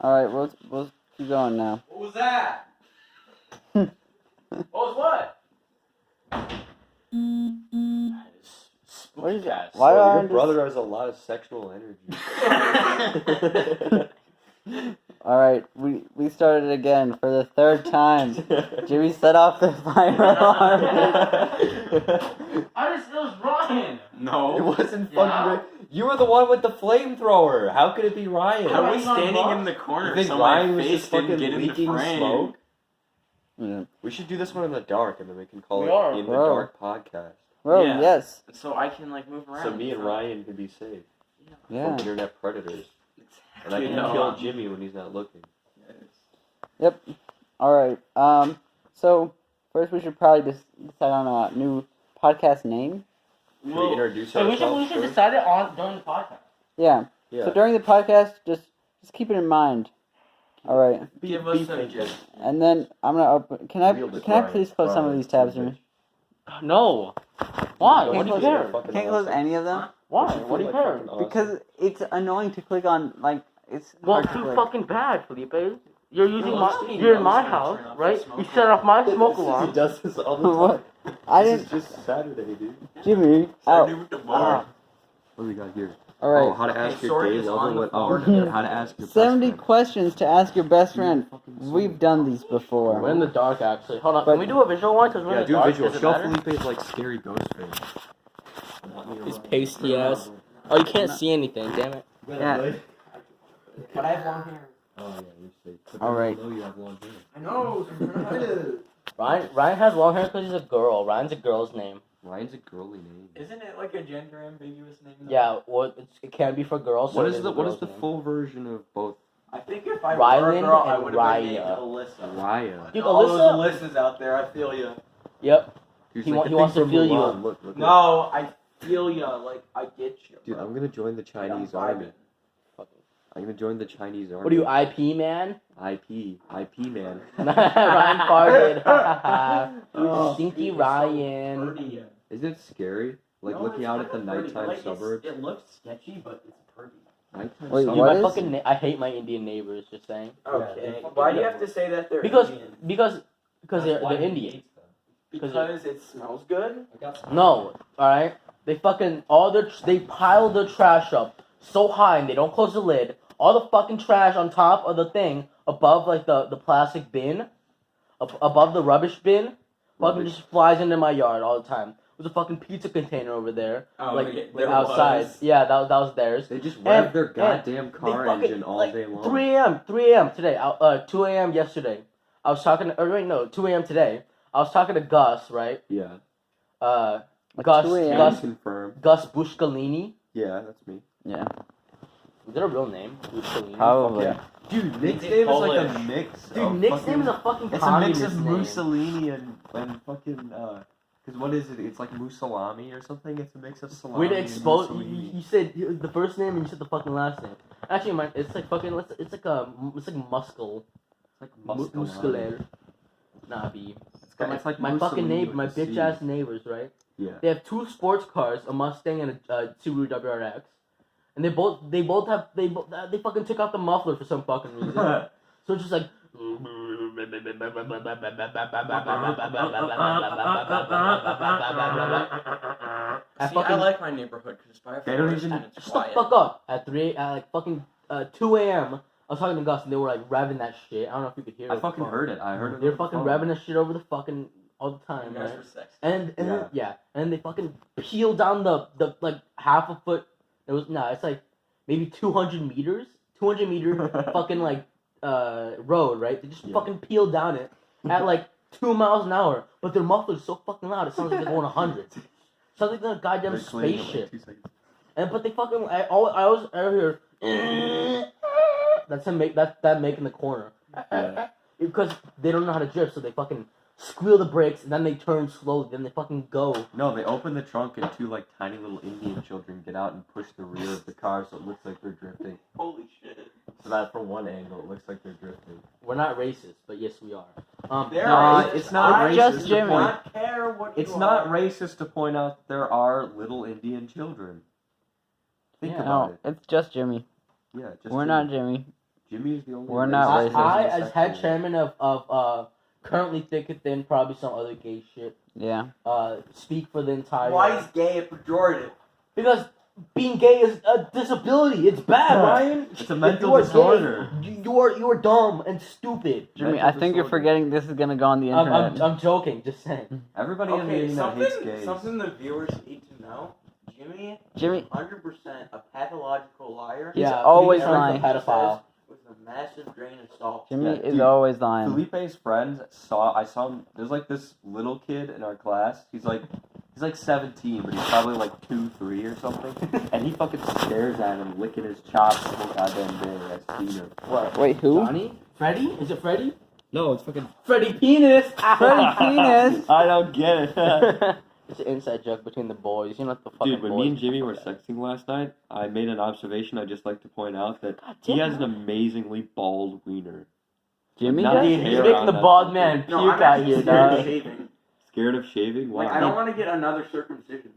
Alright, we'll keep going now. What was that? What was what? What is that? Why Your aren't brother has a lot of sexual energy. Alright, we started again for the third time. Jimmy set off the fire alarm. It was Ryan. No. It wasn't Yeah. fucking Ryan. You were the one with the flamethrower. How could it be Ryan? I was standing in the corner, You think so Ryan my was face just didn't fucking get in the leaking frame. smoke? Yeah. We should do this one in the dark, and then we can call We it are. In the Bro. Dark Podcast. Bro, Yeah. yes. So I can like move around. So me and Ryan can be safe Yeah. from internet predators, and I can kill Jimmy when he's not looking. Yep. Alright, so first we should probably decide on a new podcast name. Should we introduce So we ourselves should first? decide it on during the podcast. Yeah. Yeah. So during the podcast, just keep it in mind. Alright. Give us suggestions. And then I'm gonna open. Can I Wield it, please close some of Ryan, these tabs bitch. for me? No. Why? Can't What do you close- care? Fucking Can't close awesome. any of them Why? Makes you What do you feel like care? fucking awesome. because it's annoying to click on. Like it's Well, hard to too click. fucking bad, Felipe. You're using No, you're in my house, right? You set off my smoke He alarm. does this all the time. What? I This didn't. is just Saturday, dude. Jimmy. Out. What do we got here? All right. Oh, how to ask Okay, your Sword gay is lover on the what? floor. Oh, how to ask your best 70 friend. questions to ask your best friend. We've done these before. We're in the dark, actually. Hold on. But- Can we do a visual one? Because we're Yeah, in the do a dark. visual. Does it Show matter? Felipe's like scary ghost face. His pasty ass. Oh, you can't see anything. Damn it. Yeah. But I have long hair. Oh yeah, you're safe. But All then right. you know you have long hair. I know. Ryan has long hair because he's a girl. Ryan's a girl's name. Ryan's a girly name. Isn't it like a gender ambiguous name? though? Yeah, well, it can be for girls. What so is it the a what is girl's the name. full version of both? I think if I were a Rylan girl, I and would have been named Raya. Alyssa. Raya. Dude, All Alyssa. those Alyssas out there, I feel you. Yep. Dude, He like wa- the he thing wants to from feel you. Mulan. Look, look. No, I feel you. Like I get you. Dude, bro. I'm gonna join the Like, I'm Chinese army. vibing. I'm gonna join the Chinese army. What are you, IP man? IP man. Ryan farted. Oh, Stinky dude, it's Ryan. So pretty. Isn't it scary? Like No, looking it's out at the kinda pretty. nighttime Like, suburbs. It looks sketchy, but it's pretty. Nighttime Wait, Dude, what my is- fucking I hate my Indian neighbors. Just saying. Okay. Why do you have to say that they're Because Indian? because That's they're why he Indian. hates them. 'Cause Because it smells good. No, all right. They fucking they pile their trash up so high and they don't close the lid. All the fucking trash on top of the thing above like the plastic bin, above the rubbish bin, fucking Rubbish. just flies into my yard all the time. There's a fucking pizza container over there, Oh, like yeah, there outside. was. Yeah, that was theirs. They just rev And- their and goddamn They car fucking, engine all like, day long. 3 a.m. today. 2 a.m. yesterday. I was talking. Or wait, no, 2 a.m. today. I was talking to Gus, right? Yeah. At Gus 2 a.m.? Gus Confirm. Gus Bushkalini. Yeah, that's me. Yeah. Is that a real name? Bushkalini. Probably. Yeah. Dude, Nick's name is like a mix. Dude, Nick's name is a fucking It's a mix communist of name. Mussolini and fucking because what is it? It's like Mussolami or something. It's a mix of salami. Way to and expose. Mussolini. You said the first name and you said the fucking last name. Actually, it's like fucking. It's like muscle. It's like Muscular. Nah, B. It's like My fucking Mussolini neighbor, with my a C. bitch ass neighbors, right? Yeah. They have 2 sports cars, a Mustang and a Subaru WRX, and they fucking took out the muffler for some fucking reason. So it's just like. I like my neighborhood because it's by a They don't forest even- and it's Shut the quiet. fuck up! At 2 a.m. I was talking to Gus and they were like revving that shit. I don't know if you could hear it. I fucking heard it. I heard it. They're on the fucking phone. revving that shit over the fucking all the You time, guys right? were sexy. And Yeah. yeah, and they fucking peel down the like half a foot. It's like maybe 200 meters, 200 meter fucking like road, right? They just Yeah. fucking peel down it at like 2 miles an hour, but their muffler's so fucking loud. It sounds like they're going 100. Sounds like they're a goddamn They're cleaning it, like, spaceship. 2 seconds. But they fucking I always hear that's him that make in the corner. Yeah. Because they don't know how to drift, so they fucking squeal the brakes and then they turn slowly, then they fucking go. No, they open the trunk and 2 like tiny little Indian children get out and push the rear of the car so it looks like they're drifting. Holy shit. So that from one angle it looks like they're drifting. We're not racist, but yes we are. They're Nah, racist. it's not I racist just to Jimmy. point- don't care what It's you not are. racist to point out that there are little Indian children. Think Yeah. about No, it. it's just Jimmy. Yeah, just We're not Jimmy. Jimmy is the only. We're not racist racist. I, in the as head section. chairman of currently Thick and Thin, probably some other gay shit, Yeah. speak for the entire. Why is gay a pejorative? Because being gay is a disability. It's bad, Ryan. It's a If mental you are gay, disorder. you are dumb and stupid. Jimmy, Mental I think you're disorder. forgetting this is gonna go on the internet. I'm joking. Just saying. Everybody on the internet hates gays. Something the viewers need to know. Jimmy, Jimmy, 100% a pathological liar. He's Yeah, always Felipe's lying. a pedophile. With a massive drain of salt. Jimmy Yeah, is dude, always lying. Felipe's friends I saw him. There's like this little kid in our class. He's like 17, but he's probably like 2, 3 or something. And he fucking stares at him, licking his chops the whole goddamn day. I've seen him. What? Wait, who? Johnny? Freddy? Is it Freddy? No, it's fucking Freddy Penis. Freddy Penis. I don't get it. It's an inside joke between the boys. You know what the fucking Dude, when boys me and Jimmy were fuck that. sexting last night, I made an observation I'd just like to point out that God he damn has an amazingly bald wiener. Jimmy Not does? the He's hair making on the that bald fucking- man puke No, I'm out actually here, scared of dog. shaving. Scared of shaving? Why? Like, I don't want to get another circumcision.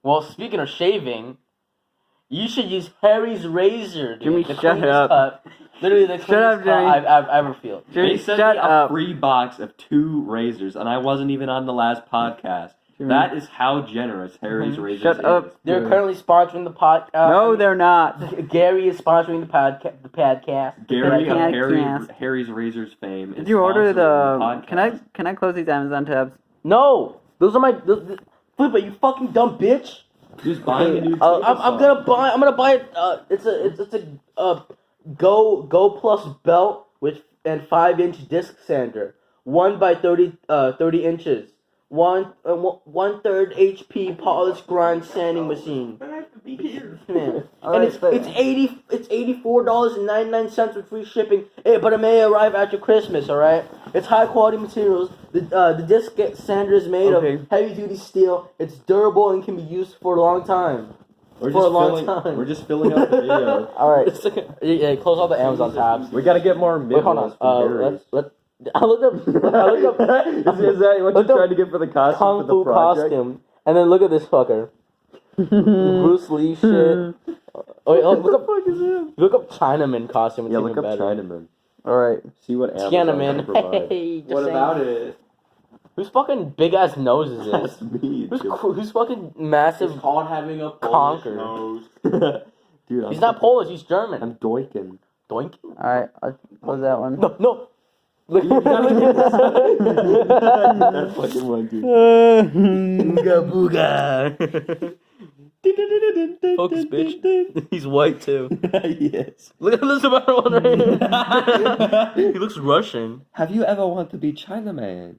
Well, speaking of shaving, you should use Harry's razor, dude. Jimmy, The shut cleanest up. cut. Literally the Shut cleanest up, cut Jimmy. I've ever felt. They Jimmy, sent shut me a up. free box of 2 razors, and I wasn't even on the last podcast. Jimmy. That is how generous Harry's Mhm. razors Shut is. up. They're Jimmy. currently sponsoring the podcast. No, they're not. Gary is sponsoring the podcast. Gary of Podcast. Harry's Razors fame. Did is you order sponsoring the? podcast. Can I close these Amazon tabs? No, those are my. Flipper, you fucking dumb bitch. Just buying a new I'm gonna buy it. It's a Go Plus belt with and 5-inch disc sander, 1 by 30 inches, 1/3 HP polished grind sanding machine. I have to be here. Man. All And right, but- it's $84.99 with free shipping. But it may arrive after Christmas. All right. It's high quality materials. The disc sander is made Okay. of heavy duty steel. It's durable and can be used for a long time. We're for just a long filling, time. We're just filling out the video. All right. Yeah, close all the Amazon tabs. We gotta get more Wait, hold midrolls on. from Gary's. I looked up. Is that what Look you're up trying to get for the costume Kung for the Fu project? costume, and then look at this fucker. The Bruce Lee shit. Oh, wait, look up Chinaman costume. It's Yeah, even look up better. Chinaman. All right. See what Amazon can Tiananmen. provide. Hey, just What saying. about it? Whose fucking big ass nose is That's this? me. Who's fucking massive? It's called having a Conquer. Polish nose. Dude, He's not Polish. He's German. I'm doinking. Doink. All right. I'll close that one. No. You gotta get that fucking one, dude. Booga booga. Focus, bitch. He's white too. Yes. Look at this other one right here. He looks Russian. Have you ever wanted to be Chinaman?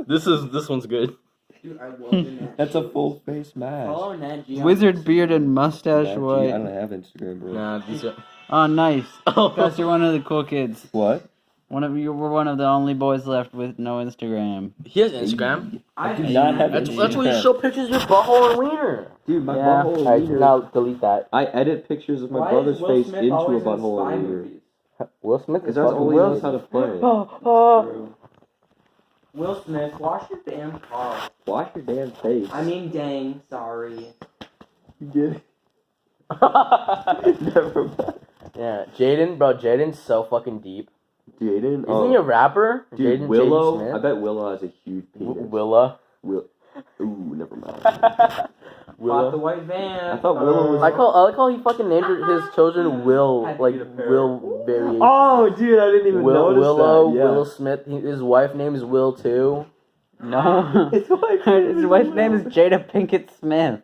This one's good. Dude, I love the Nat That's a Geo. full face mask. Follow Nat Geo. Wizard beard and mustache Gee, I white. don't have Instagram, bro. Nah, these are. Oh, nice. Oh. Gus, you're one of the cool kids. What? You were one of the only boys left with no Instagram. He has Instagram. I do not have That's Instagram. where you show pictures of your butthole and wiener. Dude, my Yeah. butthole Alright, wiener. now delete that. I edit pictures of my Why brother's is Will face Smith into a always in butthole spy and wiener. movies? Will Smith Because is that's fucking all he knows how to play. True. Will Smith, wash your damn car. Wash your damn face. I mean, dang, sorry. You get it? Never mind. Yeah, Jaden's so fucking deep. Jaden? Isn't he a rapper? Dude, Jaden Willow? Smith? I bet Willow has a huge penis. Willa. Ooh, never mind. Bought the Willow. white van. I thought Willow was- I like how he fucking named his children Will, Had to like get a pair. Will variation. Oh, dude, I didn't even notice Willow, that. Yeah. Will Smith. His wife name is Will too. No. His wife His wife's name is Jada Pinkett Smith.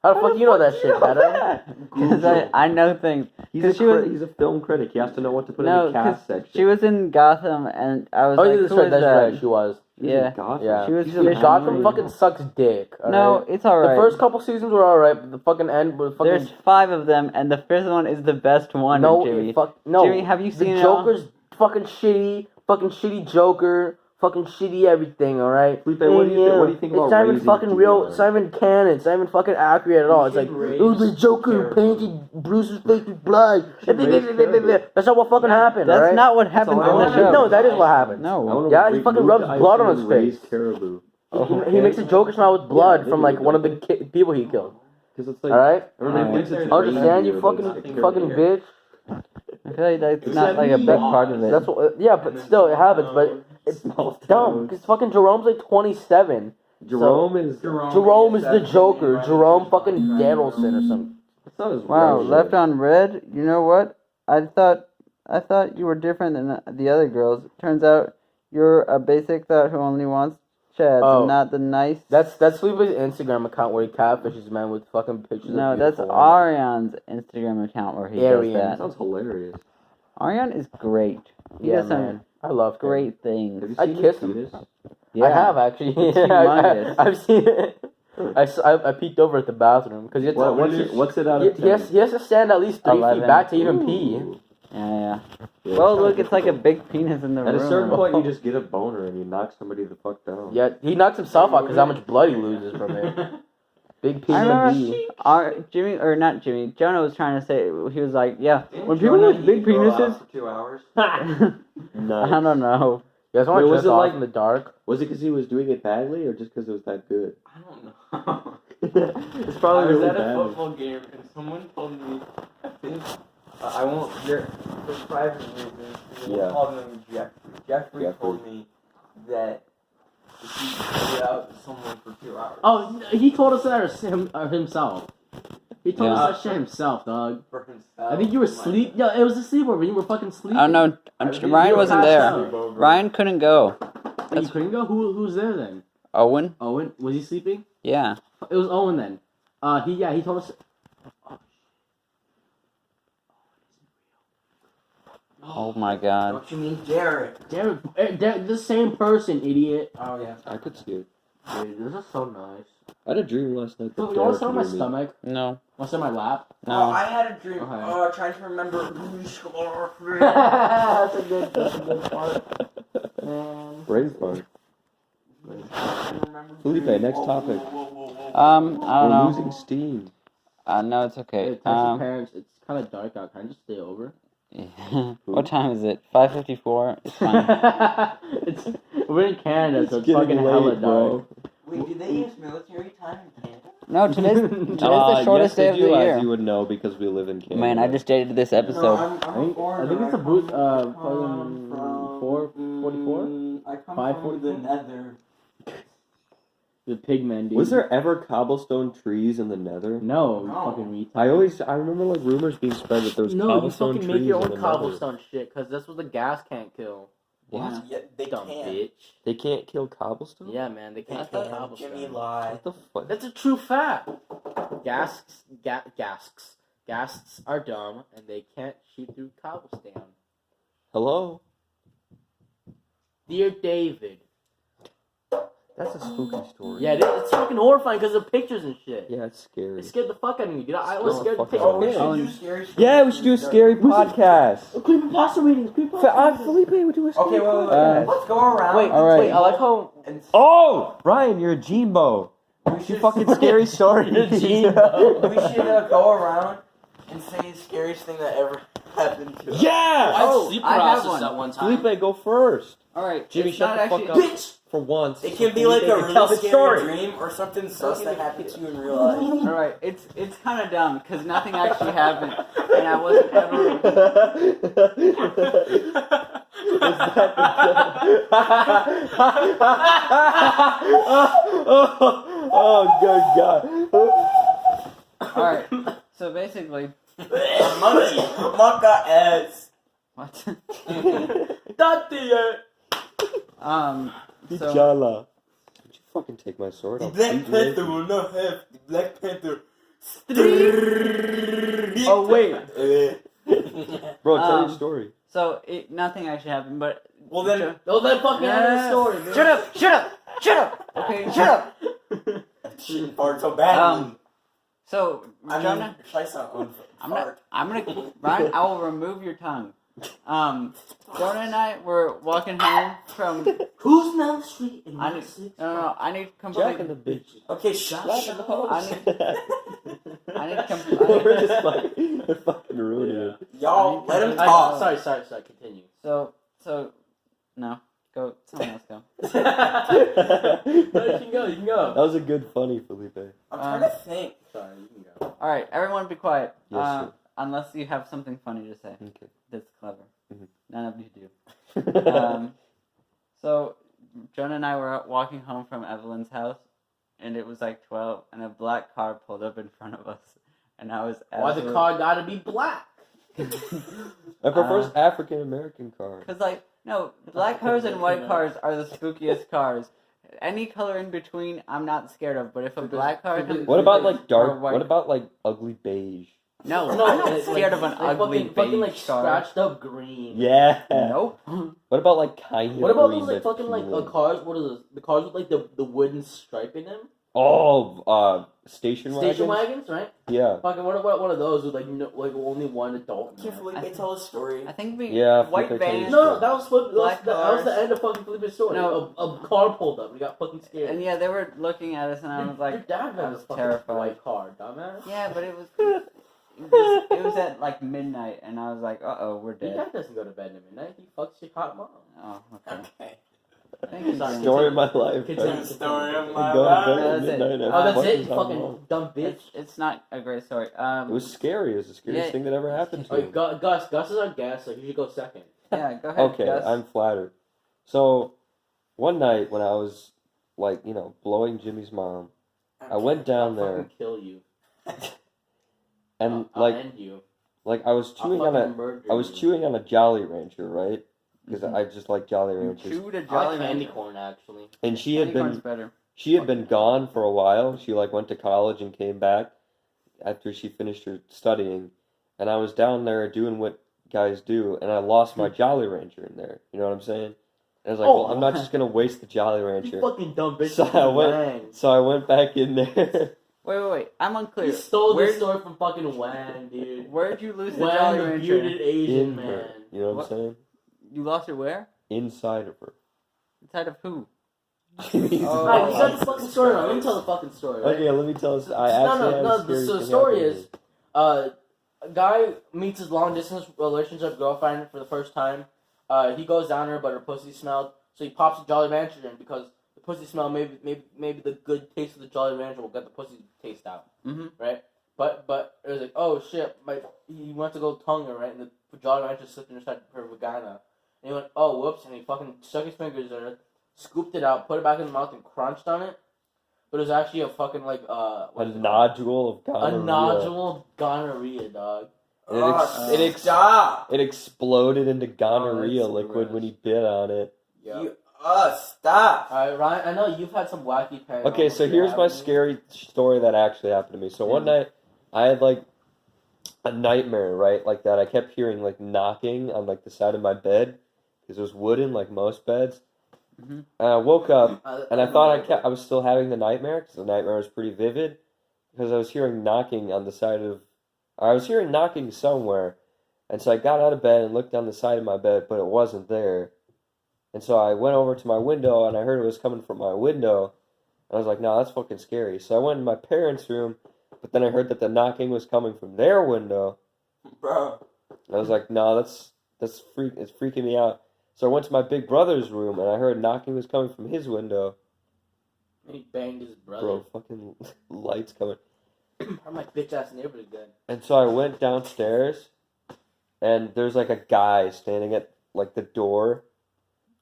How the fuck you know that shit, Pedo? Because I know things. He's 'Cause she was- he's a film critic. He has to know what to put No, in the cast 'cause section. she was in Gotham, and I was Oh, like, yeah, that's who right. is That's that? right. She was. He's yeah. in Gotham. Yeah. She was. She's in Gotham Henry. fucking sucks dick. No, alright? it's alright. The first couple seasons were alright, but the fucking end was fucking. There's 5 of them, and the 5th one is the best one. no, Jimmy. no. Jimmy, have you seen the it all? Joker's fucking shitty Joker, fucking shitty everything. All right. Felipe, what do you think about It's not even raising fucking real. Dion? It's not even canon. It's not even fucking accurate at all. It's like, should it was the raise Joker characters. painted Bruce's face with blood. should raise characters. That's not what fucking happened. That's alright? not what happens all in I the show. No, that is what happens. I No. wanna Yeah, he raise- fucking move rubs to blood on Iceland his and raise face. Caribou. He makes a Joker smile with blood Yeah, from they like do. one of the people he killed. Because it's like All right. everybody Alright. thinks it's Understand, you reindeer, but fucking it's bitch. I feel like that's not like a big part of it. That's what. Yeah, but still, it happens. But it's dumb because fucking Jerome's like 27. Jerome is. Jerome is the Joker. Jerome fucking Danielson or something. That's not his Wow, real left name. on red. You know what? I thought you were different than the other girls. Turns out you're a basic thought who only wants chads Oh. and not the nice. That's Felipe's Instagram account where he catfishes men with fucking pictures. No, of that's beautiful women. Arian's Instagram account where he Arian. does That that. sounds hilarious. Arian is great. He Yeah, does some man. I love him. great Have things. you I'd seen kiss his him. penis? Yeah. I have actually. It's humongous. I've seen it. I peeked over at the bathroom because What's it out of 10? he has to stand at least 3 feet 11. back to even pee. Ooh. Yeah. Yeah. Well, look, it's like a big penis in the At room. a certain point, you just get a boner and you knock somebody the fuck down. Yeah, he knocks himself out because how much blood he loses from it. Big penis. I remember B. Jimmy, Jonah was trying to say, he was like, yeah, when people with big penises, For 2 hours. I Nice. don't know. You guys want Wait, to was dress it off like- in the dark? Was it because he was doing it badly or just because it was that good? I don't know. It's probably I was really at a bad. football game and someone told me, I think, I won't, for private reasons, I won't Yeah. call him Jeffrey. Jeffrey Jeffrey. told me that if he put out someone for 2 hours. Oh, he told us that himself. He told Yeah. us that shit himself, dog. For himself. I think you were asleep. Yeah, it was a sleepover. You were fucking sleeping. I don't know. Ryan wasn't passed there. out. Ryan couldn't go. Oh, you couldn't go. Who's there then? Owen? Owen. Was he sleeping? Yeah. It was Owen then. He told us. Oh my god. Don't you mean Jared? Jared, the same person, idiot. Oh, yeah. I could see it. Dude, this is so nice. I had a dream last night that Look, you want to sit on my Derek knew me. stomach? No. Want to sit on my lap? Oh, No. I had a dream. Okay. Trying to remember who's That's a good part. Man. Brain fart. Felipe, next topic. I don't We're know. losing steam. No, it's okay. Hey, text your parents. It's kind of dark out. Can I just stay over? What time is it? 5:54. It's fine. We're in Canada, so it's getting fucking hella dark. Wait, do they use military time in Canada? No, today's the shortest day of the As year. you would know because we live in Canada. Man, I just dated this episode. I'm I think it's a boot. Fucking 4:44. I come 5:44? from the nether. The pigmen, dude. Was there ever cobblestone trees in the Nether? No, you No. fucking retard. I remember like rumors being spread that there was No, you cobblestone fucking trees make your in own the cobblestone shit, cause that's what the gas can't kill. Yeah. Yeah, they Dumb can't. bitch. They can't kill cobblestone? Yeah, man, they They can't kill can't. cobblestone. Jimmy lie. What the fuck? That's a true fact. Ghasts are dumb, and they can't shoot through cobblestone. Hello? Dear David. That's a spooky story. Yeah, it's fucking horrifying because of pictures and shit. Yeah, it's scary. It scared the fuck out of me, dude. I was Still scared to fucking take Oh, we a should picture. do scary stories. Yeah, we should do a scary podcast. Creepypasta readings. Felipe, we do a scary Okay, wait. podcast. Let's go around. Wait, All right. wait. I like how. And Oh! Ryan, you're a Jimbo. we You should, fucking scary story. You're a Jimbo. we should go around and say the scariest thing that ever happened to us. Yeah! Oh, I have one. Felipe, go first. All right. Jimmy, it's shut not the actually. fuck up. Bitch! For once. It can be like a Felipe, tell really the scary story. dream or something sus that happened to you in real life. All right. It's kind of dumb because nothing actually happened, and I wasn't ever. oh, good God. All right. So basically, Monkey! Maka ass! what? Daddy! So Jala. Would you fucking take my sword? The I'll Black beat you with Panther it. will not have the Black Panther. oh wait. Bro, tell your Um, story. So nothing actually happened, but Well then, Oh, that fucking end of the story, man. Shut up! Shut up! Shut up! Okay, shut up. shit farted so badly. So I mean, Jonah, Scheiße on I'm gonna Ryan, I will remove your tongue. Jonah and I were walking home from. Who's down the street in I need, no, I need Jack and complete. the bitch. Okay, shut Jack and the hoes. I need We're just fucking, we're fucking ruining it. Y'all, let him Alright, talk. sorry. Continue. So no, go. Someone else go. No, you can go. You can go. That was a good funny, Felipe. I'm trying to think. Sorry, you can go. All right, everyone, be quiet. Yes, sir. unless you have something funny to say. Okay. That's clever. Mhm. None of you do. So, Jonah and I were out walking home from Evelyn's house, and it was like 12, and a black car pulled up in front of us, and I was Why the car gotta be black? I prefer African American cars. Because, like, no, black cars and white cars are the spookiest cars. Any color in between, I'm not scared of, but if a black car comes... What about like Or dark? white. What about like ugly beige? No, No, I'm not it's scared of an like ugly fucking like beige car. scratched up green. Yeah. Nope. What about like kind of? What about green those like but fucking like peeling? cars? What are those? The cars with like the wooden stripe in them? Oh, station Station wagons. wagons, right? Yeah. Fucking what about one of those with like like only one adult? in Can there? Felipe tell a story? I think we... Yeah, White Felipe vans... No, that was what Black that was the cars. end of fucking Felipe's story. No. A car pulled up. We got fucking scared. And yeah, they were looking at us, and I was Your like... dad I had a was fucking terrified. white car, dumbass. Yeah, but it was... It was at like midnight, and I was like, "Uh-oh, we're Your dead." dad doesn't go to bed at midnight. He fucks your hot mom. Oh, okay. Okay. Thank you, Sorry. Jen. Story of my life. Continue. man. Story of I my go to life. bed That's at it. midnight. and Oh, that's fuck it, is you on fucking mom. dumb bitch. It's not a great story. It was scary. It was the scariest Yeah. thing that ever happened to Oh, me. Gus is our guest, so he should go second. Yeah, go ahead. Okay, Gus. I'm flattered. So, one night when I was like, blowing Jimmy's mom, I went down I'll there fucking kill you. and I'll end you. I was I'll chewing on fucking a murder I was you. chewing on a Jolly Rancher, right? Because Mhm. I just like Jolly You Ranchers. chewed a I like Jolly candy Rancher. corn actually. And she had Candy corn's been better. gone for a while. She like went to college and came back after she finished her studying, and I was down there doing what guys do, and I lost my Jolly Rancher in there. You know what I'm saying? And I was like, Oh. well, I'm not just gonna waste the Jolly You Rancher. fucking dumb bitch. So I went- Wang. So I went back in there. Wait. I'm unclear. You stole Where- this story from fucking Wang, dude. Where'd you lose the Jolly Wang, the Rancher? bearded Asian in man. her. You know what What? I'm saying? You lost it where? Inside of her. Inside of who? Jimmy's Oh. Alright, you mom. got the fucking story wrong. Let me tell the fucking story, right? Okay, let me tell us. I No, actually no, had no, a scary so the thing story happen to is, me. a guy meets his long distance relationship girlfriend for the first time. He goes down there, but her pussy smelled, so he pops a Jolly Rancher in because the pussy smell. Maybe the good taste of the Jolly Rancher will get the pussy taste out, Mm-hmm. right? But it was like, oh shit, he went to go tongue her, right, and the Jolly Rancher slipped inside her vagina, and he went, oh whoops, and he fucking stuck his fingers in it, scooped it out, put it back in the mouth, and crunched on it. But it was actually a fucking like A what is it called? nodule of gonorrhea. A nodule of gonorrhea, dog. It Oh, ex- stop! It exploded into gonorrhea that's liquid gross. when he bit on it. Yeah. You, stop! Alright, Ryan, I know you've had some wacky paranormal Okay, so shit here's my happen to you. scary story that actually happened to me. So one night, I had like a nightmare, right? Like that. I kept hearing like knocking on like the side of my bed because it was wooden, like most beds. Mhm. And I woke up and I thought know. I was still having the nightmare because the nightmare was pretty vivid because I was hearing knocking on the side of. I was hearing knocking somewhere, and so I got out of bed and looked down the side of my bed, but it wasn't there. And so I went over to my window and I heard it was coming from my window. And I was like, no, that's fucking scary. So I went in my parents' room, but then I heard that the knocking was coming from their window. Bro. And I was like, no, it's freaking me out. So I went to my big brother's room and I heard knocking was coming from his window. He banged his brother. Bro, fucking lights coming. How my bitch ass neighbor again. And so I went downstairs and there's like a guy standing at like the door.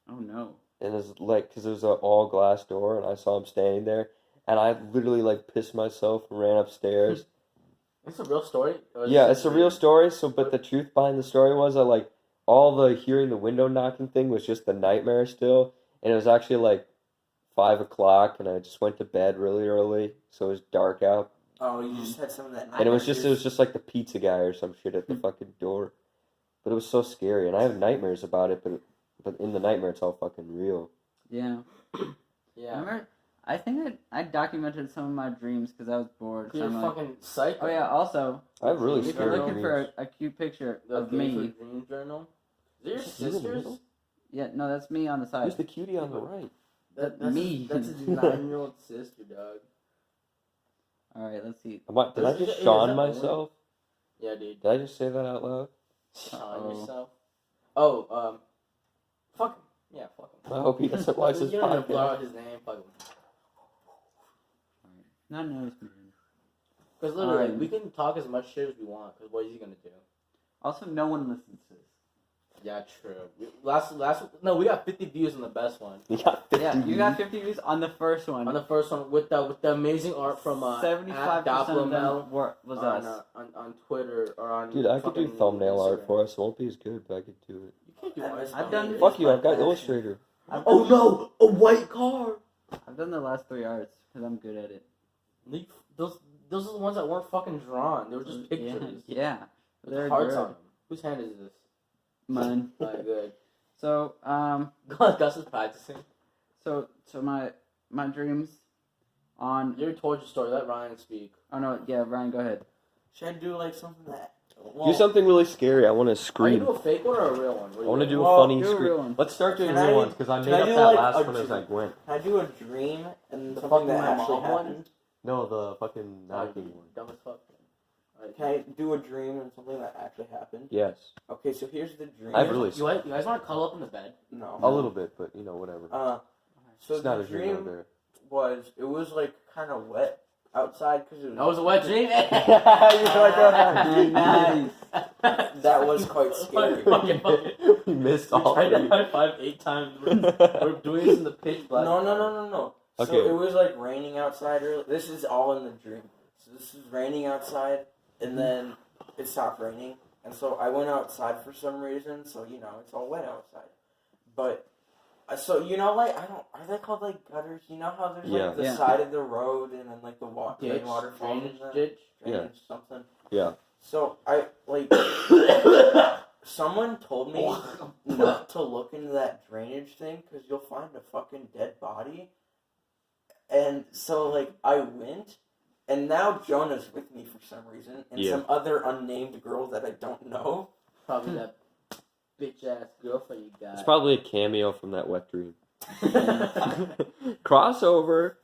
Oh no. And it's like, because it was an all glass door, and I saw him standing there, and I literally like pissed myself and ran upstairs. It's a real story? Or is Yeah, this it's a real story. So, but the truth behind the story was that like all the hearing the window knocking thing was just the nightmare still, and it was actually like 5 o'clock, and I just went to bed really early, so it was dark out, Oh, you just had some of that. and it was just like the pizza guy or some shit at the fucking door, but it was so scary, and I have nightmares about it, but in the nightmare it's all fucking real. Yeah. Yeah. Remember? I think I documented some of my dreams because I was bored. So You're I'm like, fucking psycho. oh yeah. Also, I have really if you're scary looking dreams. for a cute picture The of Gay for me, Dream Journal. Is it your Is it in the sisters? middle? yeah, no, that's me on the side. Who's the cutie on the right? That's Me. That's his 9-year-old sister, dog. All right, let's see. Did I Is just that Sean Owen? myself? Yeah, dude. Did I just say that out loud? Shine Uh-oh. yourself. Oh, fuck him. Yeah, fuck him. I hope he doesn't watch this You don't need to blow podcast. out his name. Fuck him. Not notice, man. Because literally, we can talk as much shit as we want. Because what is he gonna do? Also, no one listens to this. Yeah, true. We got 50 views on the best one. You got 50 Yeah, you got views? 50 views on the first one. On the first one with the amazing art from 75% of them was us. on Twitter or on. Dude, I could do fucking thumbnail art Instagram. for us. It won't be as good, but I could do it. You can't do art. I've done it. Fuck you, I've got Illustrator. Oh no, a white car. I've done the last 3 arts because I'm good at it. Those are the ones that weren't fucking drawn. They were just pictures. Yeah. With They're hearts good. on them. Whose hand is this? Mine. Alright, good. So, Gus is practicing. so my dreams on. You already told your story. Let Ryan speak. Oh no, yeah, Ryan, go ahead. Should I do like something that? Do something really scary. I want to Are you scream. do a fake one or a real one? I want to do a Well, funny do a real scream. one. Let's start doing Can real I- ones because I can made I up do, that like, last a one as I dream? went. Can I do a dream and The something fucking that my actually mom one? happened? No, the fucking knocking one. Dumb as fuck. Can I do a dream and something that actually happened? Yes. Okay, so here's the dream. I've really You guys want to cuddle up in the bed? No. a little bit, but you know, whatever. So It's not the a dream out dream there. it was like kind of wet outside because it was. That was a wet dream. Nice. That was quite scary. We missed We all tried of to you. high five 8 times. We're doing this in the pitch black. No. So Okay. it was like raining outside early. This is all in the dream. So this is raining outside, and then it stopped raining, and so I went outside for some reason. So it's all wet outside. But so like are they called like gutters? You know how there's Yeah. like the Yeah. side of the road and then like the Ditch, rainwater falls drainage in ditch. drainage something. Yeah. So I someone told me not to look into that drainage thing because you'll find a fucking dead body. And so I went, and now Jonah's with me for some reason, and Yeah. some other unnamed girl that I don't know. Probably that bitch ass girlfriend you got. It's probably a cameo from that wet dream. Crossover.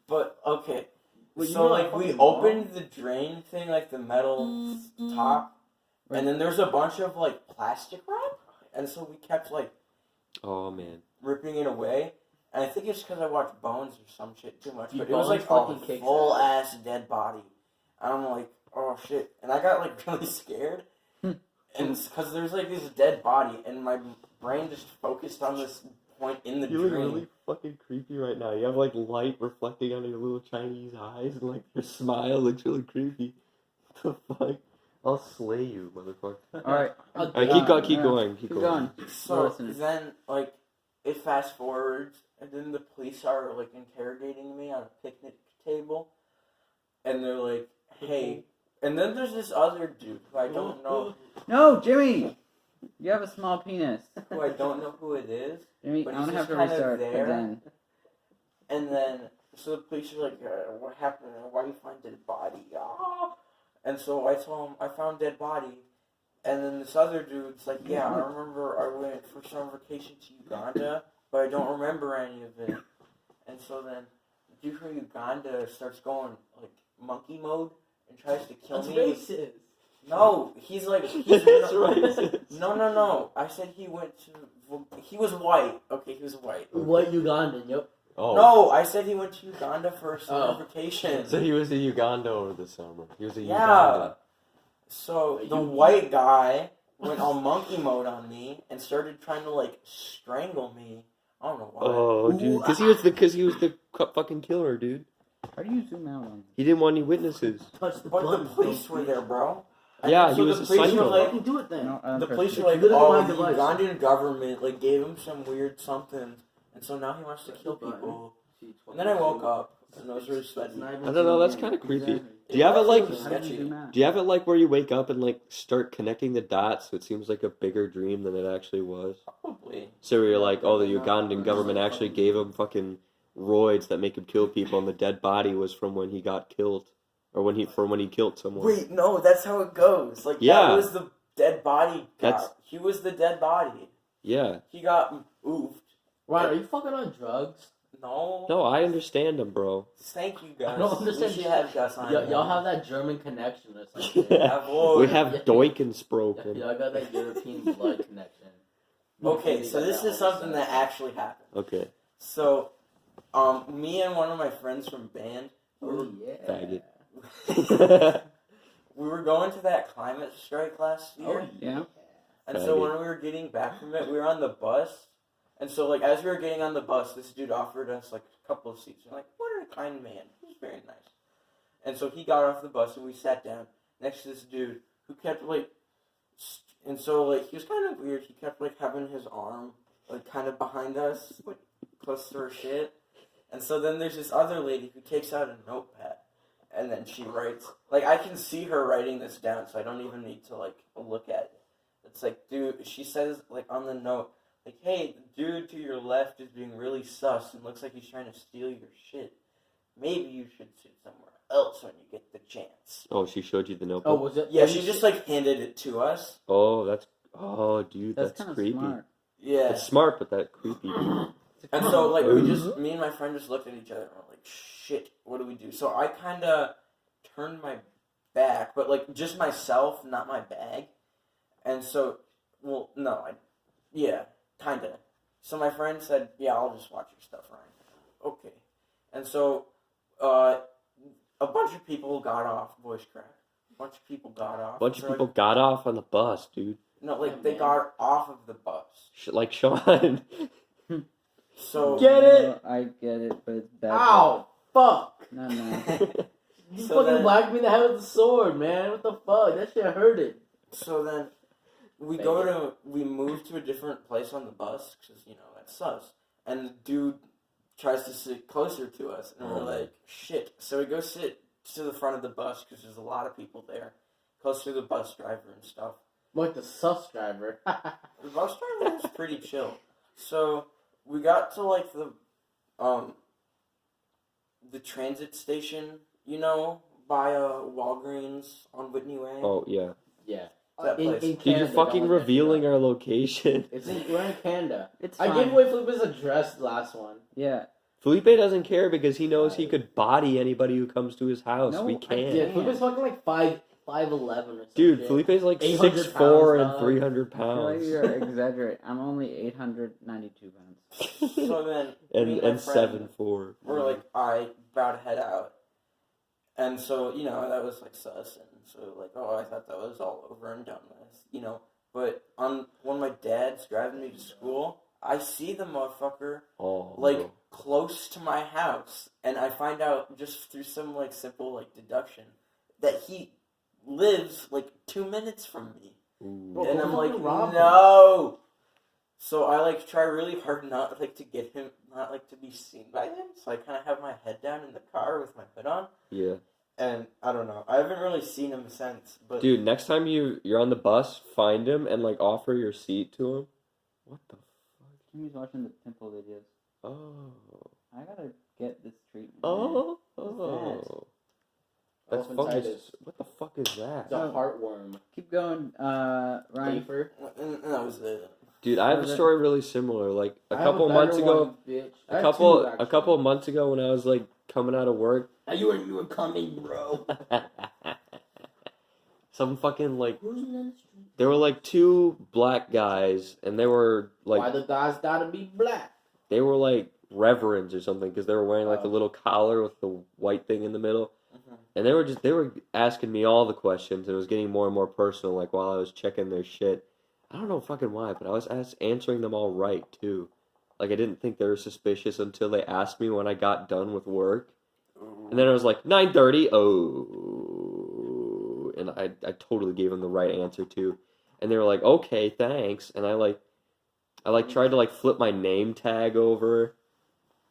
But okay, Well, you so know that we fucking opened the drain thing, like the metal top, Right. and then there's a bunch of plastic wrap, and so we kept Oh man. ripping it away. And I think it's because I watched Bones or some shit too much. Dude, But it was Bones a fucking kicks full ass. ass dead body. And I'm like, oh shit. And I got really scared. And it's because there's this dead body, and my brain just focused on this point in the You look dream. really fucking creepy right now. You have light reflecting on your little Chinese eyes, and your smile looks really creepy. What the fuck? I'll slay you, motherfucker. All right. Alright, keep going. Keep Keep going. So Listeners. then, it fast forwards, and then the police are interrogating me on a picnic table, and they're like, "Hey," and then there's this other dude who I don't know, No, Jimmy. You have a small penis. who it is, Jimmy, But I'm he's gonna have just to kinda restart there. again. and then so the police are like, "What happened? Why do you find dead body?" And so I told him I found dead body, and then this other dude's like, "Yeah, I remember I went for summer vacation to Uganda, but I don't remember any of it." And so then the dude from Uganda starts going monkey mode and tries to kill That's me. racist. No, he's It's racist. No. I said he went to. He was white. Okay, he was white. What Ugandan? Yep. Oh. No, I said he went to Uganda for a summer vacation. So he was in Uganda over the summer. He was a Yeah. Uganda. So the white guy went all monkey mode on me and started trying to strangle me. I don't know why. Oh, dude, because he was the fucking killer, dude. How do you zoom out on? He didn't want any witnesses. Touch the But the button. police were there, bro. And Yeah, so he was the a police psycho. were Fucking do it then. No, I don't the trust police you. were like, Literally oh, my the device. Ugandan government gave him some weird something, and so now he wants to kill people. And then I woke up, and I was really sweaty. I don't know, that's kinda creepy. Exactly. Do you have it How do you sketchy? zoom out? Do you have it where you wake up and start connecting the dots so it seems like a bigger dream than it actually was? Probably. So you're like, oh, the Ugandan government actually gave him fucking roids that make him kill people, and the dead body was from when he got killed, or when he killed someone. Wait, no, that's how it goes. Yeah. That was the dead body guy. That's- He was the dead body. Yeah. He got oofed. Ryan, are you fucking on drugs? No. No, I understand him, bro. Thank you, guys. I don't understand. We should have Gus on. Y'all have that German connection or something. Jawohl. We have Yeah. Doikensproken. Y'all got that European blood connection. Okay, so this is something that actually happened. Okay. So, me and one of my friends from band, Oh yeah. Faggot. we were going to that climate strike last year. Oh, Yeah. And so when we were getting back from it, we were on the bus. And so, like, as we were getting on the bus, this dude offered us, like, a couple of seats. We're like, what a kind man. He was very nice. And so he got off the bus, and we sat down next to this dude who kept, like, and so, like, he was kind of weird. He kept, like, having his arm, like, kind of behind us, like, close to her shit. And so then there's this other lady who takes out a notepad, and then she writes. Like, I can see her writing this down, so I don't even need to, like, look at it. It's like, dude, she says, like, on the note, like, hey, the dude to your left is being really sus and looks like he's trying to steal your shit. Maybe you should sit somewhere else when you get the chance. Oh, she showed you the Oh, notebook. was it? Yeah, she just, like, handed it to us. Oh, dude, That's that's kind of creepy. smart. Yeah. It's smart, but that creepy. And so, like, me and my friend just looked at each other and were like, shit, what do we do? So I kind of turned my back, but, like, just myself, not my bag. And so, well, no, yeah, kind of. So my friend said, yeah, I'll just watch your stuff, Ryan. Okay. And so, a bunch of people got off, voice crack. A bunch of people got off. A bunch of So, people got off on the bus, dude. No, like, they got off of the bus. Like Sean. So, Get it? I get it, but it's bad. Ow! Fuck! No, no. You So fucking then- whacked me in the head with the sword, man. What the fuck? That shit hurted. So then, we move to a different place on the bus, because, you know, that's sus. And the dude tries to sit closer to us, and we're like, shit. So we go sit to the front of the bus, because there's a lot of people there, close to the bus driver and stuff. Like the sus driver. The bus driver was pretty chill. So, we got to, like, the transit station, you know, by Walgreens on Whitney Way. Oh, yeah. Yeah. That place. Dude, Canada, you're fucking don't revealing our location. We're in Canada. It's I fine. gave away Felipe's address last one. Yeah. Felipe doesn't care because he knows he could body anybody who comes to his house. No, We I can't. Yeah, Damn. Felipe's fucking like 5'11" or something. Dude, Felipe's like 800 6'4" pounds, and dog. 300 I feel like pounds. you're exaggerating. I'm only 892 pounds. So then, me and my friend 7'4". we're like, alright, about to head out. And so, you know, that was like sus. And so, like, oh, I thought that was all over and done with, you know. But when my dad's driving me to school, I see the motherfucker, Oh, like, bro. close to my house. And I find out just through some, like, simple, like, deduction that he lives, like, 2 minutes from me. Ooh. And I'm like, rob him. no! So I, like, try really hard not, like, to get him, not, like, to be seen by him. So I kind of have my head down in the car with my hood on. Yeah. And I don't know. I haven't really seen him since. But Dude, next time you're on the bus, find him and, like, offer your seat to him. What the fuck? He's watching the pimple videos. Oh. I gotta get this treatment. Oh. What's That's fucking... Elephantitis. What the fuck is that? It's a heartworm. Keep going, Ryan. Wafer. and that was it. Dude, I have a Was it- story really similar. Like, a I have couple better months ago... one, bitch. I A have couple two, actually. of months ago when I was, like, coming out of work... You were coming, bro. Some fucking, like... Who's in the street? There were, like, two black guys, and they were, like... Why the guys gotta be black? They were, like, reverends or something, because they were wearing, like, the Oh. little collar with the white thing in the middle. Mhm. And they were asking me all the questions, and it was getting more and more personal, like, while I was checking their shit. I don't know fucking why, but I was answering them all right, too. Like, I didn't think they were suspicious until they asked me when I got done with work. And then I was like, 9:30, oh. And I totally gave them the right answer, too. And they were like, okay, thanks. And I tried to, like, flip my name tag over.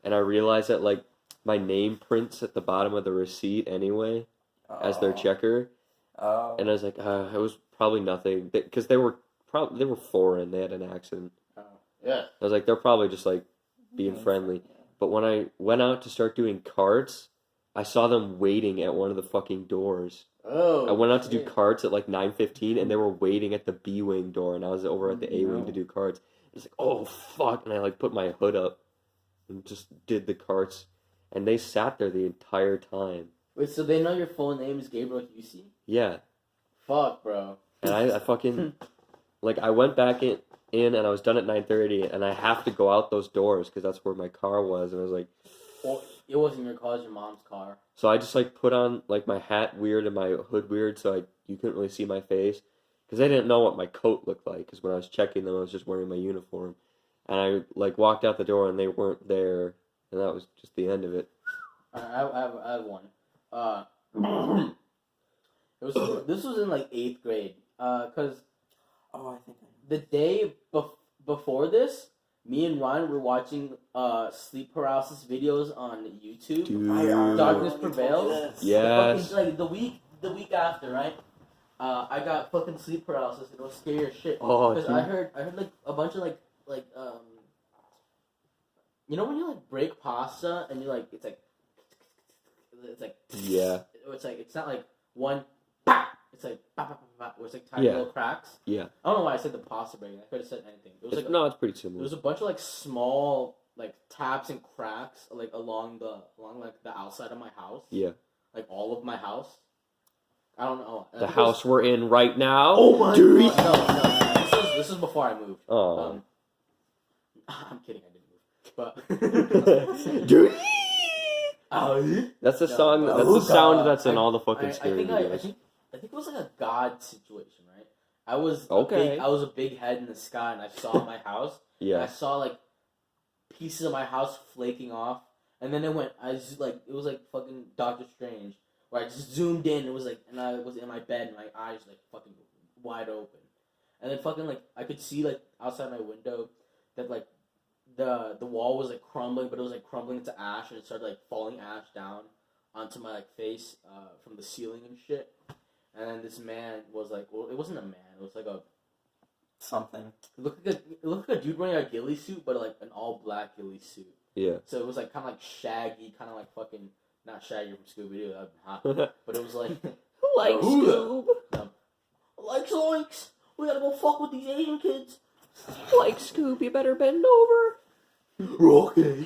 And I realized that, like, my name prints at the bottom of the receipt anyway, as their checker. Oh. And I was like, it was probably nothing. Because they were foreign. They had an accent. Yeah. I was like, they're probably just, like, being friendly. But when I went out to start doing carts, I saw them waiting at one of the fucking doors. Oh. I went out to do shit. carts at, like, 9:15, and they were waiting at the B-wing door, and I was over at the A-wing No. to do carts. It's like, oh, fuck. And I, like, put my hood up and just did the carts. And they sat there the entire time. Wait, so they know your full name is Gabriel Husey? Yeah. Fuck, bro. And I fucking, like, I went back in and I was done at 9:30, and I have to go out those doors because that's where my car was. And I was like, Well, it wasn't your car, it was your mom's car. So I just like put on like my hat weird and my hood weird, so you couldn't really see my face, because I didn't know what my coat looked like. Because when I was checking them, I was just wearing my uniform, and I like walked out the door and they weren't there, and that was just the end of it. I have one. This was in like 8th grade. Cause Oh, I think I know. the day before this, me and Ryan were watching sleep paralysis videos on YouTube. Dude. Darkness when you told me Prevails? this. Yes. Fucking, like the week after, right? I got fucking sleep paralysis and it was scary as shit. Oh, Because dude. I heard like a bunch of like you know when you like break pasta and you like it's like Yeah. it's not like one bah! It's like bah, bah, bah, bah, where it's like tiny Yeah. little cracks. Yeah. I don't know why I said the pasta breaking. I could have said anything. It was like No, it's pretty there similar. was a bunch of like small like taps and cracks like along like the outside of my house. Yeah. Like all of my house. I don't know. The house we're in right now. Oh my Dude. god! No. This is before I moved. Oh. I'm kidding. I didn't move. But Dude. Oh, That's the No. song. That's Oh, the sound God. that's in all the I fucking scary think videos. I think it was like a God situation, right? I was Okay. I was a big head in the sky, and I saw my house. And I Yeah. saw like pieces of my house flaking off, and then it went. It was like fucking Doctor Strange, where I just zoomed in. It was like, and I was in my bed, and my eyes like fucking wide open, and then fucking like I could see like outside my window that like the wall was like crumbling, but it was like crumbling into ash, and it started like falling ash down onto my like face from the ceiling and shit. And then this man was like, well, it wasn't a man. It was like a Something. it looked like a dude wearing a ghillie suit, but like an all black ghillie suit. Yeah. So it was like kind of like Shaggy, kind of like fucking not Shaggy from Scooby Doo, that'd be hot. But it was like Like Scoob. Like Zoinks, we gotta go fuck with these Asian kids. Like Scoob, you better bend over. Okay.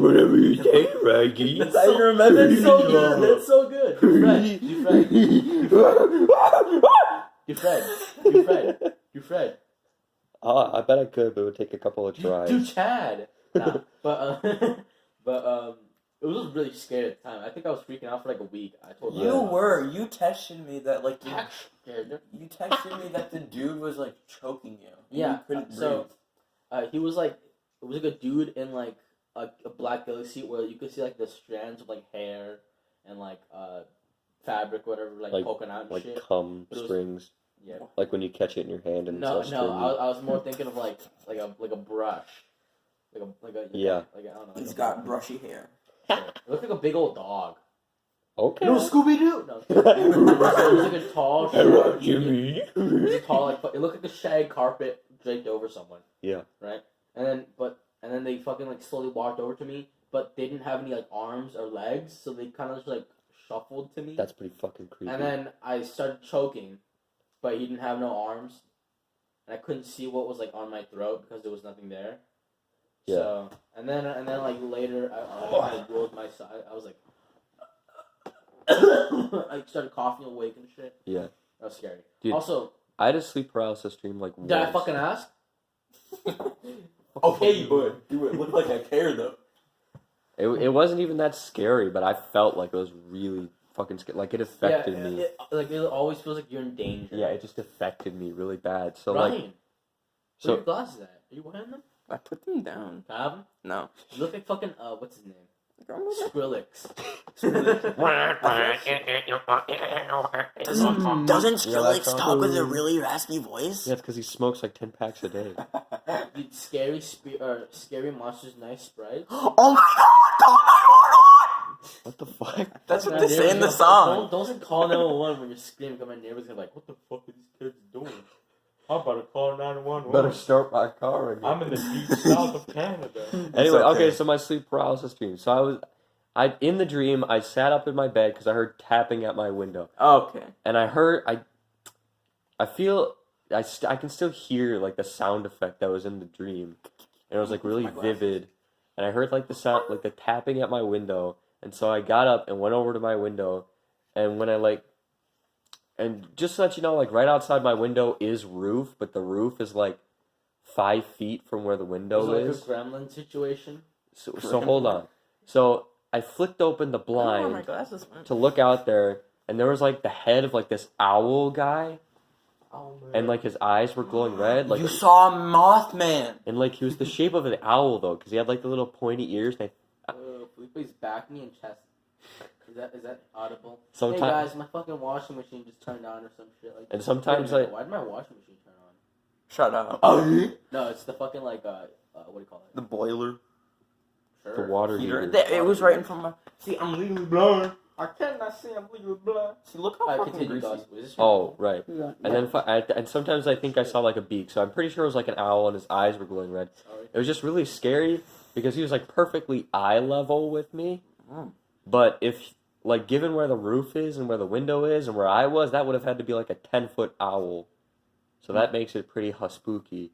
Whatever you say, Raggy. That's how you remember That's so good. That's so good. You Fred. You Fred. You Fred. You Fred. I bet I could, but it would take a couple of tries. Do Chad. Nah, but it was just really scary at the time. I think I was freaking out for like a week. I told You texted me that like the, scared. you texted me that the dude was like choking you. Yeah, You couldn't so breathe. he was like, it was like a dude in like a black ghillie suit where you could see like the strands of like hair and like fabric, whatever, like poking out and Like shit. cum But it was- strings. Yeah. Like when you catch it in your hand and it's all No, stringy. I was more thinking of like a brush, like a Yeah. like I don't know. He's like got brushy hair. It looked like a big old dog. Okay. Scooby Doo. No, it was like a tall, short, Jimmy. it was a tall, like it looked like a shag carpet draped over someone. Yeah. Right, and then they fucking like slowly walked over to me, but they didn't have any like arms or legs, so they kind of just like shuffled to me. That's pretty fucking creepy. And then I started choking, but he didn't have no arms, and I couldn't see what was like on my throat because there was nothing there. Yeah. So and then like later I rolled my side. I was like, I started coughing awake and shit. Yeah. That was scary. Dude, Also, I had a sleep paralysis dream like did I once. fucking ask? Okay, bud. Do it look like I care though? It wasn't even that scary, but I felt like it was really fucking scary. Like it affected me. It always feels like you're in danger. Yeah, it just affected me really bad. So Ryan, like, where so are your glasses at? Are you wearing them? I put them down. Can I have them? No. You look like fucking what's his name? Skrillex. Doesn't You know that Skrillex song? talk with a really raspy voice? yeah, it's because he smokes like 10 packs a day. Dude, Scary Monsters Nice Sprite. Oh my god! Oh my god! What the fuck? That's what My they say neighbors in the gonna- song. Don't call 911 when you're screaming. Because my neighbors are like, "What the fuck are these kids doing?" I'm about to call 911. Better start my car again. I'm in the deep south of Canada. Anyway, okay. okay, so my sleep paralysis dream. So I in the dream, I sat up in my bed because I heard tapping at my window, Okay. and I feel I can still hear like the sound effect that was in the dream, and it was like really My glasses. vivid, and I heard like the sound, like the tapping at my window, and so I got up and went over to my window, and when I and just to let you know, like right outside my window is roof, but the roof is like 5 feet from where the window Was it is. like a gremlin situation? So hold on. So I flicked open the I don't know where my blind glasses went. to look out there, and there was like the head of like this owl guy, and like his eyes were glowing red. Like You saw Mothman. and like he was the shape of an owl though, because he had like the little pointy ears. And Felipe's back knee and chest. Is that audible? Hey sometimes, guys, my fucking washing machine just turned on or some shit like that. and sometimes Wait a minute, I why did my washing machine turn on? Shut up. No, it's the fucking like what do you call it? The boiler. Sure. the water Heater. heater. It was right in front of my. See, I'm legally blind. I cannot see. I'm legally blind. See, look how Alright, fucking continue, greasy. guys. Was this your- Oh right. Yeah. And then and sometimes I think I saw like a beak, so I'm pretty sure it was like an owl, and his eyes were glowing red. Sorry. It was just really scary because he was like perfectly eye level with me. Mm. But if like given where the roof is and where the window is and where I was, that would have had to be like a 10-foot owl. So that makes it pretty spooky.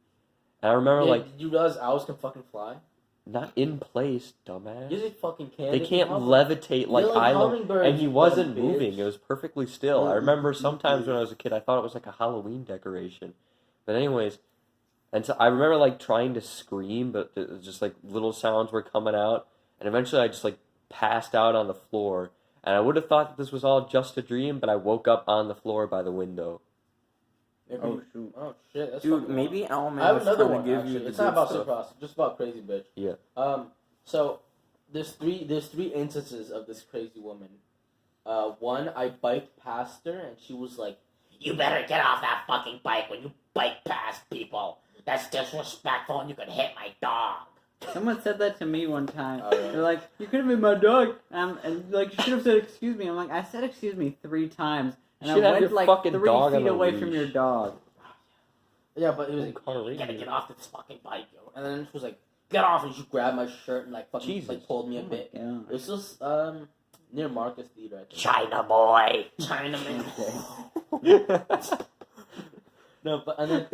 And I remember Yeah, like did you realize owls can fucking fly? not in place, dumbass. Yes, they fucking can. They can't hover. levitate like They're like eye level. hummingbirds, And he you wasn't dumb bitch. moving. It was perfectly still. I remember sometimes when I was a kid, I thought it was like a Halloween decoration. But anyways, and so I remember like trying to scream, but it was just like little sounds were coming out. And eventually I just like passed out on the floor. And I would have thought that this was all just a dream, but I woke up on the floor by the window. Maybe Oh shoot. Oh shit, that's Dude, fucking maybe wild. Owlman I have was another trying one to give actually. you the It's not good about stuff. Superhouse, it's just about crazy bitch. Yeah. So there's three instances of this crazy woman. One, I biked past her and she was like, "You better get off that fucking bike when you bike past people. That's disrespectful and you could hit my dog." Someone said that to me one time. Oh, yeah. They're like, "You could have been my dog," and like you should have said "excuse me." I'm like, "I said excuse me 3 times, and You should I have went your like fucking 3 dog on feet a away leash. from your dog." Yeah, but it was like, Conor "You gotta Reagan. get off this fucking bike, yo." And then she was like, "Get off," and she grabbed my shirt and like fucking Jesus. like pulled me a Oh my bit. God. It was just near Marcus Theater, I think. China boy. Chinaman. Yeah. No, but and then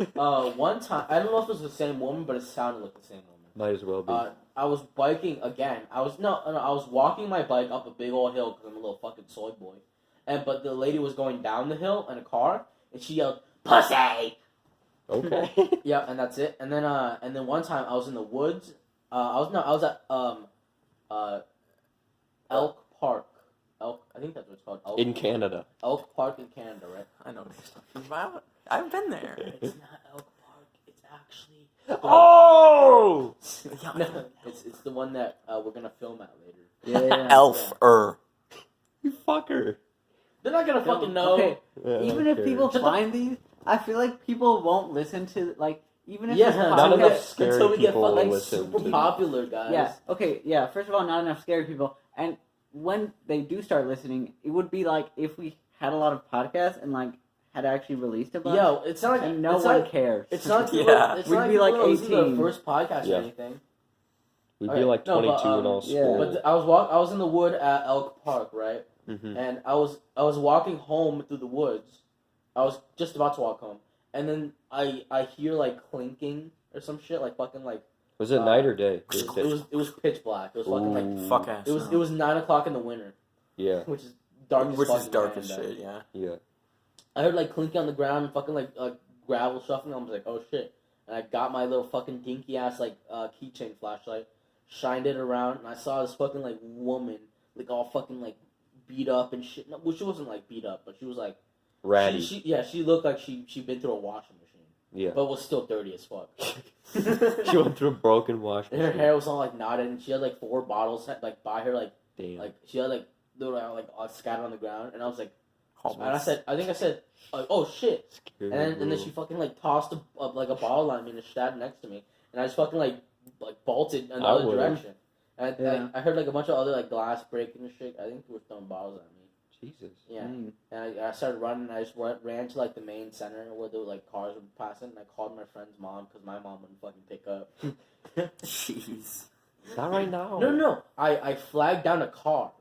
one time I don't know if it was the same woman, but it sounded like the same woman. Might as well be. I was biking again. I was walking my bike up a big old hill because I'm a little fucking soy boy, but the lady was going down the hill in a car, and she yelled "pussy." Okay. Yeah, and that's it. And then one time I was in the woods. I was at Elk Park. I think that's what it's called. In Canada. Elk Park in Canada, right? I know what you're talking about. I've been there. It's not Elk Park. It's actually Oh! no, it's the one that we're gonna film at later. Yeah. Elf-er. You fucker. They're not gonna fucking know. Okay, Yeah, even I if don't people care. find these, I feel like people won't listen to like even if Yeah, this Not podcast- enough scary until we get people like will listen super to- popular, guys. Yeah. Okay. Yeah. First of all, not enough scary people, and when they do start listening, it would be like if we had a lot of podcasts and like had actually released a bunch, Yo, it's not like and no it's one not, cares. It's not. Yeah. It's We'd not be like people listen to the 18. first podcast Yeah. or anything. We'd Okay, be like no, 22 but, and all yeah. school. But I was in the wood at Elk Park, right? Mhm. And I was walking home through the woods. I was just about to walk home, and then I hear like clinking or some shit, like fucking like Was it night or day? it was pitch black. It was fucking like Ooh. Fuck ass. it was 9 o'clock in the winter, Yeah, which is dark. as Which is fucking dark man, as though. shit, yeah. yeah. I heard like clinking on the ground, and fucking like gravel shuffling. I was like, oh shit! And I got my little fucking dinky ass like keychain flashlight, shined it around, and I saw this fucking like woman, like all fucking like beat up and shit. No, well, she wasn't like beat up, but she was like Ratty. She looked like she'd been through a washing machine, Yeah. but was still dirty as fuck. She went through a broken wash And her machine. hair was all like knotted, and she had like 4 bottles like by her, like Damn. she had like they were like all scattered on the ground, and I was like, and I Homeless. said, I think I said, oh shit. Scary And then she fucking like tossed a bottle at me and sat next to me, and I just fucking like bolted in the I other would've. direction. And Yeah. I heard like a bunch of other like glass breaking and shit. I think they were throwing bottles at me. Jesus. Yeah, Dang. and I started running. And I just ran to like the main center where there were like cars were passing, and I called my friend's mom because my mom wouldn't fucking pick up. Jeez. Not right now. No. I flagged down a car.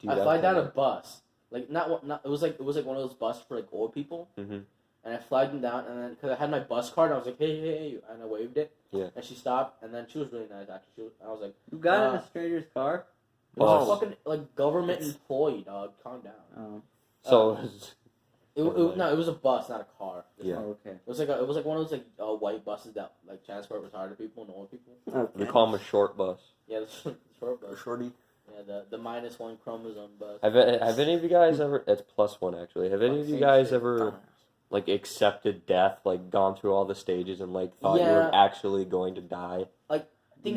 Dude, I that's flagged down a bad. bus. Like not it was like one of those buses for like old people. Mhm. And I flagged him down, and then because I had my bus card, I was like, hey, and I waved it. Yeah. And she stopped, and then she was really nice actually. I was like, You got in Uh, a stranger's car? it was Oh. a fucking like government employee, dog. Calm down. Oh. So, It was a bus, not a car. Yeah. Oh, okay. It was like one of those like white buses that like transport retarded people and old people. we call him a short bus. Yeah, the short bus. Shorty. Yeah, the -1 chromosome bug. Have any of you guys ever? It's +1 actually. Have any of you guys ever like accepted death, like gone through all the stages and like thought you were Yeah. actually going to die? Like, I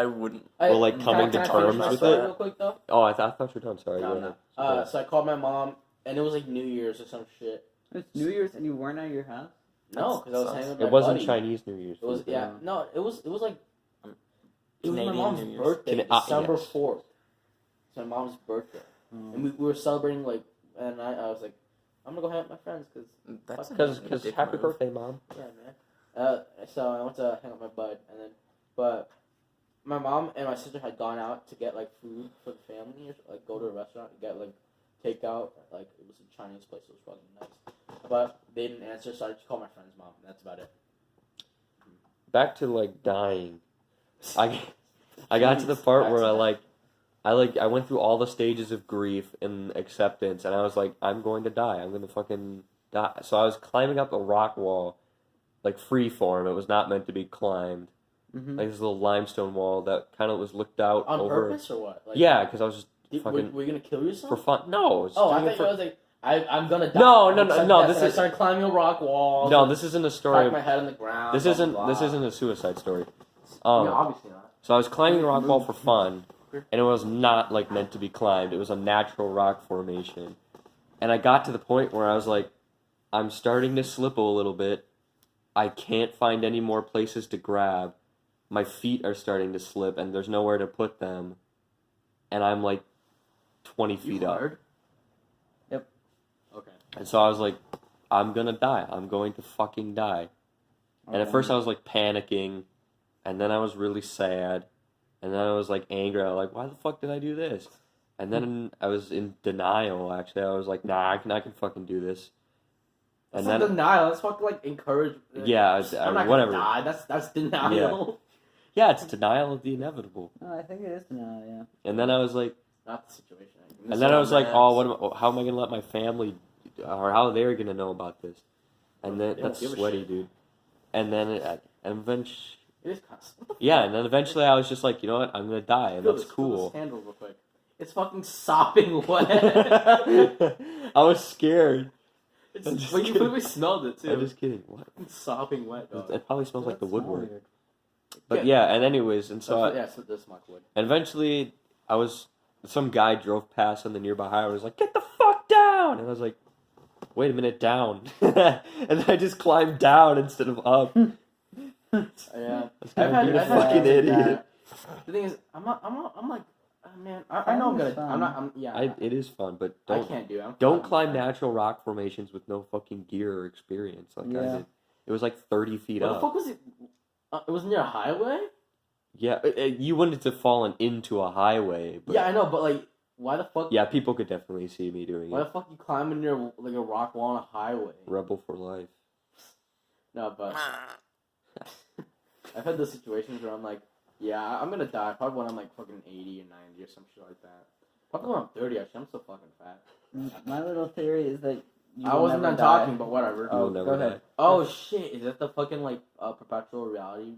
wouldn't. We're, like, coming to can I terms finish my with story it? Real quick though. Oh, I thought you were done. Sorry. No, go no. ahead. So I called my mom, and it was like New Year's or some shit. It's New Year's and you weren't at your house? No, because I was hanging with my It wasn't buddy. Chinese New Year's. It was Eve. no, it was like it was my Canadian mom's New Year's. birthday, Yes. December 4th. It's my mom's birthday, and we were celebrating like, and I was like, I'm gonna go hang out with my friends because That's Because happy birthday, mom. yeah, man. So I went to hang out with my bud, and then but my mom and my sister had gone out to get like food for the family, or like go to a restaurant and get like takeout. Like it was a Chinese place, it was fucking nice. But they didn't answer, so I just called my friend's mom. And that's about it. Back to like dying. I got to the part where I went through all the stages of grief and acceptance, and I was like, I'm going to die. I'm going to fucking die. So I was climbing up a rock wall, like free form. It was not meant to be climbed. Mm-hmm. Like this little limestone wall that kind of was looked out On over. purpose or what? Like, Yeah, because I was just were fucking you gonna kill yourself? for fun. No, I was Oh, I doing it thought you was like, I'm gonna die. No, I'm no, accepting no, death, this and I is- started climbing a rock wall. No, this isn't a story. Crack my head on the ground. This blah, isn't blah, this blah. isn't a suicide story. Yeah, obviously not. So I was climbing the rock wall for fun, and it was not like meant to be climbed. It was a natural rock formation, and I got to the point where I was like, I'm starting to slip a little bit. I can't find any more places to grab. My feet are starting to slip, and there's nowhere to put them, and I'm like 20 feet You up. heard? Yep. Okay. And so I was like, I'm gonna die. I'm going to fucking die. And at first I was like panicking, and then I was really sad, and then I was like angry. I was like, why the fuck did I do this? And then I was in denial. Actually, I was like, nah, I can fucking do this. That's And not then denial. That's fucking like encourage. yeah, I'm not whatever. gonna die. That's denial. Yeah, it's denial of the inevitable. No, I think it is now, yeah. And then I was like, Not the situation. and then I was like, oh, how am I gonna let my family, or how they're gonna know about this? And then They don't that's give a sweaty, shit. dude. And then and eventually. It is kind of. Yeah, and then eventually I was just like, you know what, I'm gonna die, and that's Feel cool. this handle real quick. It's fucking sopping wet. I was scared. It's, I'm just but you kidding. probably smelled it too. I'm just kidding. What? It's sopping wet, dog. It probably smells like the That's woodwork. weird. But yeah, and anyways, and so Yeah, so this much wood. and eventually some guy drove past on the nearby highway. Was like, get the fuck down, and I was like, wait a minute, down, and then I just climbed down instead of up. Yeah. That's kind of being a fucking had- idiot. The thing is, I'm like, oh, man, I know I'm gonna, Fun. I'm not, yeah. It is fun, but I don't can't do it. don't climb natural rock formations with no fucking gear or experience like I Yeah. did. It was like 30 feet What up. the fuck was it? It was near a highway? Yeah, you wouldn't have fallen into a highway, but Yeah, I know, but like, why the fuck? yeah, people could definitely see me doing Why it. the fuck you climbing near like a rock wall on a highway? Rebel for life. No, but I've had those situations where I'm like, yeah, I'm gonna die. Probably when I'm like fucking 80 or 90 or some shit like that. Probably when I'm 30. Actually, I'm so fucking fat. My little theory is that you I will wasn't never done die. talking, but whatever. You Oh, will never go ahead. die. Oh shit! Is that the fucking like perpetual reality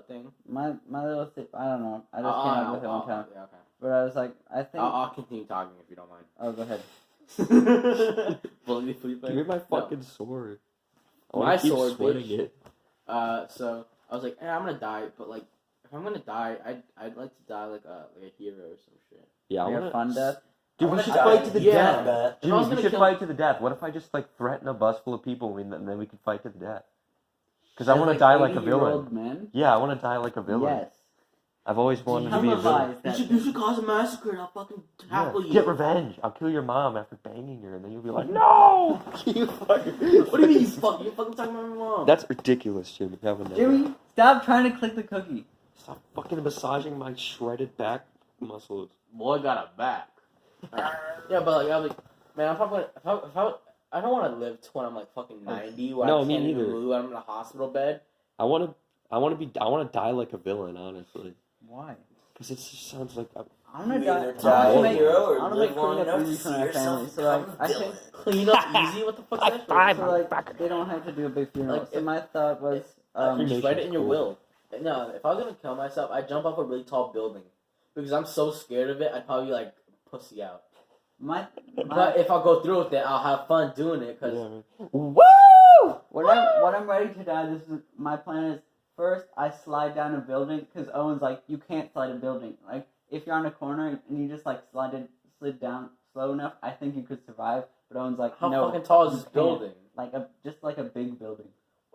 thing? My little I don't know. I just came up with it one time. Yeah, okay. But I was like, I think. I'll continue talking if you don't mind. Oh, go ahead. Bully Felipe. Give me my No. fucking sword. I My wanna keep sword, sweating bitch. it. So I was like, I'm gonna die, but like, if I'm gonna die, I'd like to die like a hero or some shit. Yeah, I Like a wanna. fun death. Dude, I we wanna should die- fight to the yeah. death. If I was Dude, we gonna should kill- fight to the death. What if I just like threaten a bus full of people and then we could fight to the death? Because I As, want to die like a 80-year-old villain. men? Yeah, I want to die like a villain. Yes. I've always wanted to How be a much villain. lies that- You should cause a massacre and I'll fucking Yeah. tackle you. Get revenge. I'll kill your mom after banging her, and then you'll be like, no! You fucker. What do you mean you fucking talking about my mom? That's ridiculous, Jimmy. That would never Jimmy, stop trying to click the cookie. Stop fucking massaging my shredded back muscles. Boy got a back. Yeah, but like, I was like, man, I'm probably I don't want to live to when I'm like fucking 90. Where No, I me can't even neither. move. I'm in a hospital bed. I want to die like a villain, honestly. Why? Because it just sounds like I'm gonna You die. either I die wanna a make, hero or I wanna live make long clean up enough to easy for see my yourself family. So like, become I a think villain. Clean up easy. What the fuck is that? so like they don't have to do a big funeral. Like, So my thought was, Just write it in your cool. will. No, if I was gonna kill myself, I'd jump off a really tall building. because I'm so scared of it. I'd probably like pussy out. My But if I go through with it, I'll have fun doing it. Cause Woo! When I'm ready to die, this is my plan. Is first I slide down a building because Owen's like, you can't slide a building. Like if you're on a corner and you just like slid down slow enough, I think you could survive. But Owen's like, how no, fucking tall is you this can't. building? Like just like a big building.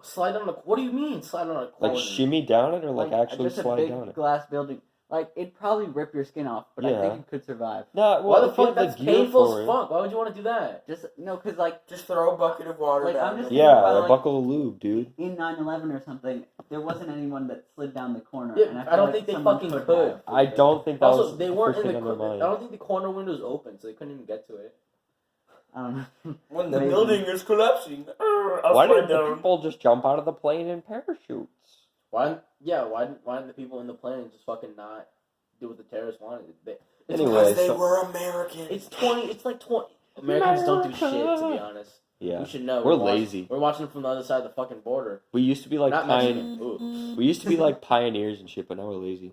Slide on the. What do you mean slide on a corner? Like shimmy down it or like actually just a slide big down it? glass building. Like it'd probably rip your skin off, but I Yeah. think you could survive. No, Why well, the fuck? That's gear painful for as it. fuck. Why would you want to do that? Just no, because like Just throw a bucket of water Like, down. I'm just- Yeah, Like- a buckle of lube, dude. in 9/11 or something, there wasn't anyone that slid down the corner. Yeah, and I feel don't like think they someone fucking could could. have. I don't think that Also, was they the weren't first in the. thing on their I mind. don't think the corner window was open, so they couldn't even get to it. I don't know. When the Maybe. building is collapsing, I'll Why slide didn't the down. people just jump out of the plane in parachutes? Why? Yeah. Why didn't the people in the plane just fucking not do what the terrorists wanted? It's Anyway, Because they so- were Americans. It's 20. It's like 20. Americans don't do shit, to be honest. Yeah, We should know. We're watching- lazy. We're watching from the other side of the fucking border. we used to be like Not pioneers. Mexican. Ooh. We used to be like pioneers and shit, but now we're lazy.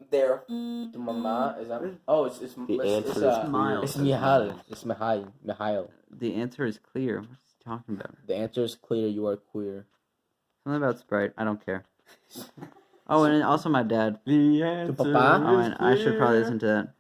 There. The mama is that? Oh, it's The it's answer is Miles. it's Mihail. It's Mihail. The answer is clear. What's he talking about? The answer is clear. You are queer. Something about Sprite. I don't care. Oh, and also my dad. The answer Papa? Oh, and I should probably listen to that.